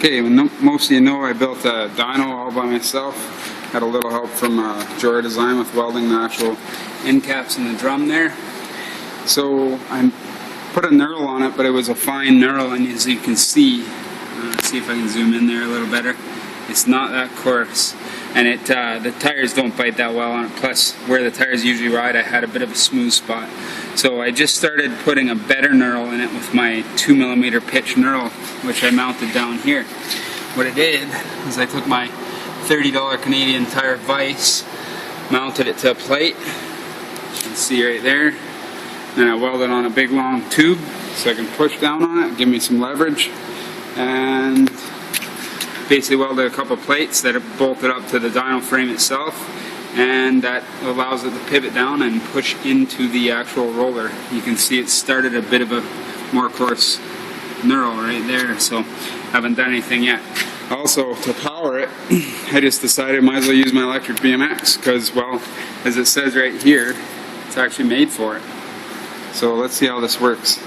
Okay, most of you know I built a dyno all by myself. Had a little help from Drawer Design with welding the actual end caps in the drum there. So I put a knurl on it, but it was a fine knurl, and as you can see, see if I can zoom in there a little better, it's not that coarse. And the tires don't bite that well on it, plus where the tires usually ride I had a bit of a smooth spot. So I just started putting a better knurl in it with my 2mm pitch knurl, which I mounted down here. What I did is I took my $30 Canadian Tire vise, mounted it to a plate, you can see right there, and I welded on a big long tube so I can push down on it, give me some leverage, and basically welded a couple plates that are bolted up to the dyno frame itself, and that allows it to pivot down and push into the actual roller. You can see it started a bit of a more coarse knurl right there, so haven't done anything yet. Also, to power it, I just decided I might as well use my electric BMX because, well, as it says right here, it's actually made for it. So let's see how this works.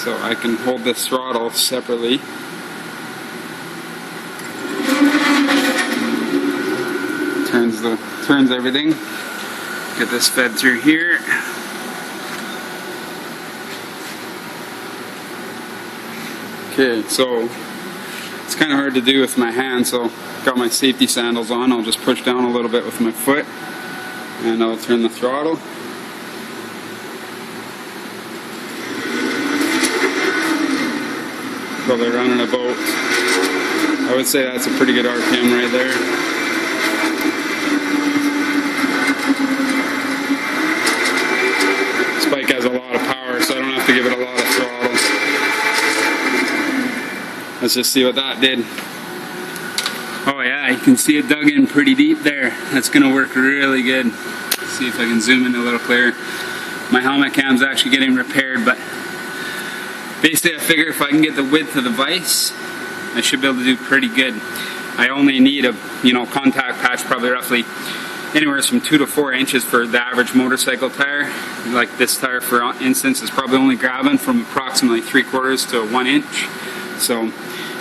So I can hold this throttle separately. Turns everything. Get this fed through here. Okay, so it's kind of hard to do with my hand, so got my safety sandals on. I'll just push down a little bit with my foot, and I'll turn the throttle. Probably running about, I would say that's a pretty good RPM right there. This bike has a lot of power, so I don't have to give it a lot of throttle. Let's just see what that did. Oh yeah, you can see it dug in pretty deep there. That's going to work really good. Let's see if I can zoom in a little clearer. My helmet cam's actually getting repaired, but basically I figure if I can get the width of the vise, I should be able to do pretty good. I only need a contact patch, probably roughly anywhere from 2 to 4 inches for the average motorcycle tire. Like this tire, for instance, is probably only grabbing from approximately 3/4 to 1 inch. So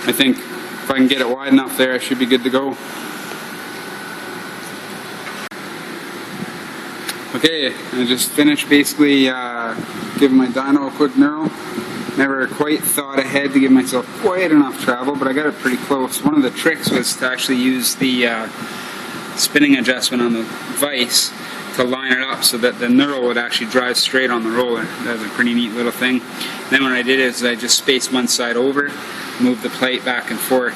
I think if I can get it wide enough there, I should be good to go. Okay, I just finished basically giving my dyno a quick knurl. Never quite thought ahead to give myself quite enough travel, but I got it pretty close. One of the tricks was to actually use the spinning adjustment on the vise to line it up so that the knurl would actually drive straight on the roller. That was a pretty neat little thing. Then what I did is I just spaced one side over, moved the plate back and forth.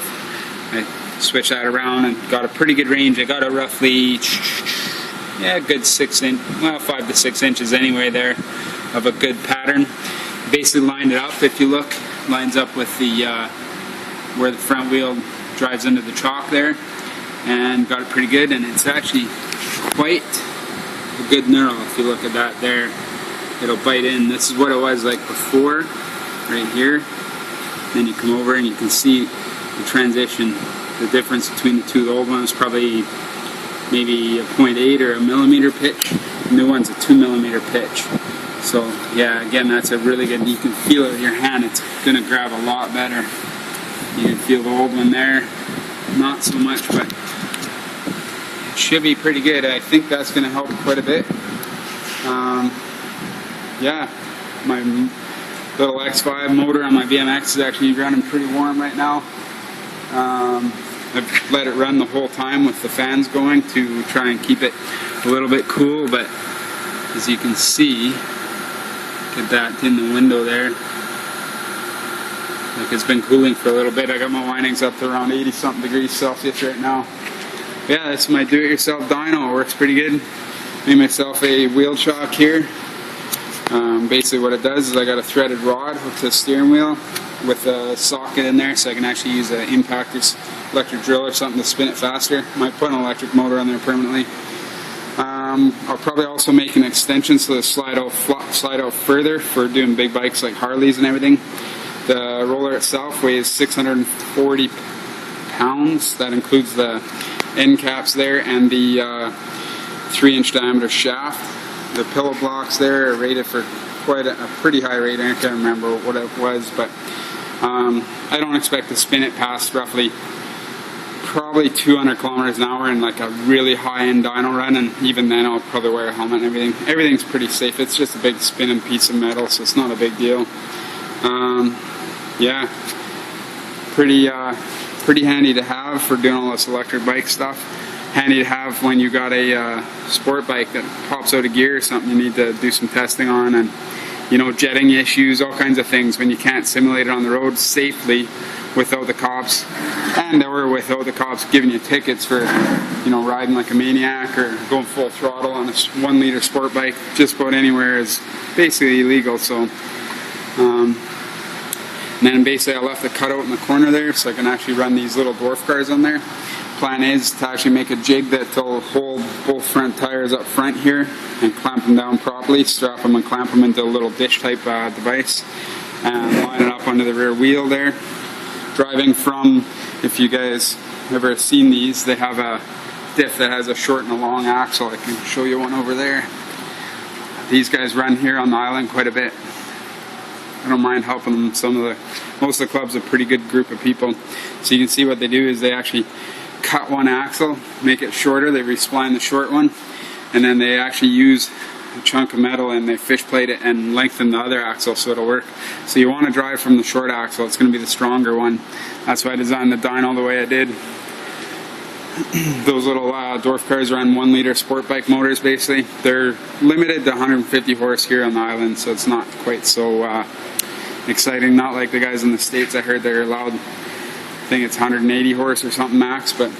I switched that around and got a pretty good range. I got a roughly, yeah, a good 5 to 6 inches anyway there of a good pattern. Basically lined it up, if you look, lines up with the where the front wheel drives into the chalk there, and got it pretty good, and it's actually quite a good knurl. If you look at that there, it'll bite in. This is what it was like before, right here. Then you come over and you can see the transition, the difference between the two. The old one was probably maybe a 0.8 or a millimeter pitch. The new one's a 2mm pitch. So yeah, again, that's a really good, you can feel it with your hand, it's going to grab a lot better. You can feel the old one there, not so much, but it should be pretty good. I think that's going to help quite a bit. Yeah, my little X5 motor on my BMX is actually running pretty warm right now. I've let it run the whole time with the fans going to try and keep it a little bit cool, but as you can see, get that in the window there. Like it's been cooling for a little bit. I got my windings up to around 80 something degrees Celsius right now. Yeah, that's my do-it-yourself dyno. It works pretty good. Made myself a wheel chock here. Basically what it does is I got a threaded rod hooked to the steering wheel with a socket in there, so I can actually use an impactor's electric drill or something to spin it faster. Might put an electric motor on there permanently. I'll probably also make an extension so it'll slide out further for doing big bikes like Harleys and everything. The roller itself weighs 640 pounds. That includes the end caps there and the 3-inch diameter shaft. The pillow blocks there are rated for quite a pretty high rate. I can't remember what it was, but I don't expect to spin it past roughly probably 200 kilometers an hour in like a really high-end dyno run, and even then I'll probably wear a helmet and everything. Everything's pretty safe. It's just a big spinning piece of metal, so it's not a big deal. Yeah, pretty handy to have for doing all this electric bike stuff. Handy to have when you got a sport bike that pops out of gear or something you need to do some testing on, and you know, jetting issues, all kinds of things when you can't simulate it on the road safely without the cops, or without the cops giving you tickets for, you know, riding like a maniac or going full throttle on a 1 liter sport bike just about anywhere is basically illegal. So and then basically I left the cutout in the corner there so I can actually run these little dwarf cars on there. Plan is to actually make a jig that'll hold both front tires up front here and clamp them down properly, strap them and clamp them into a little dish type device, and line it up under the rear wheel there. Driving from, if you guys ever seen these, they have a diff that has a short and a long axle. I can show you one over there. These guys run here on the island quite a bit. I don't mind helping them. Most of the club's a pretty good group of people. So you can see what they do is they actually cut one axle, make it shorter, they respline the short one, and then they actually use a chunk of metal and they fish plate it and lengthen the other axle so it'll work. So you want to drive from the short axle, it's going to be the stronger one. That's why I designed the dyno the way I did. Those little dwarf cars run 1 liter sport bike motors basically. They're limited to 150 horse here on the island, so it's not quite so exciting. Not like the guys in the States, I heard they're allowed, I think it's 180 horse or something max, but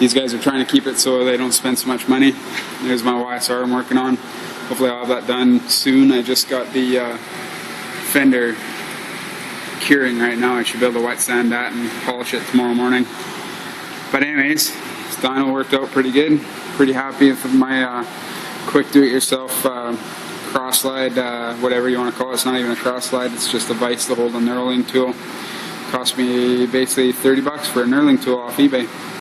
these guys are trying to keep it so they don't spend so much money. There's my YSR I'm working on. Hopefully I'll have that done soon. I just got the fender curing right now. I should be able to wet sand that and polish it tomorrow morning. But anyways, this dyno worked out pretty good. Pretty happy with my quick do-it-yourself cross slide, whatever you want to call it. It's not even a cross slide, it's just a vise to hold a knurling tool. Cost me basically $30 for a knurling tool off eBay.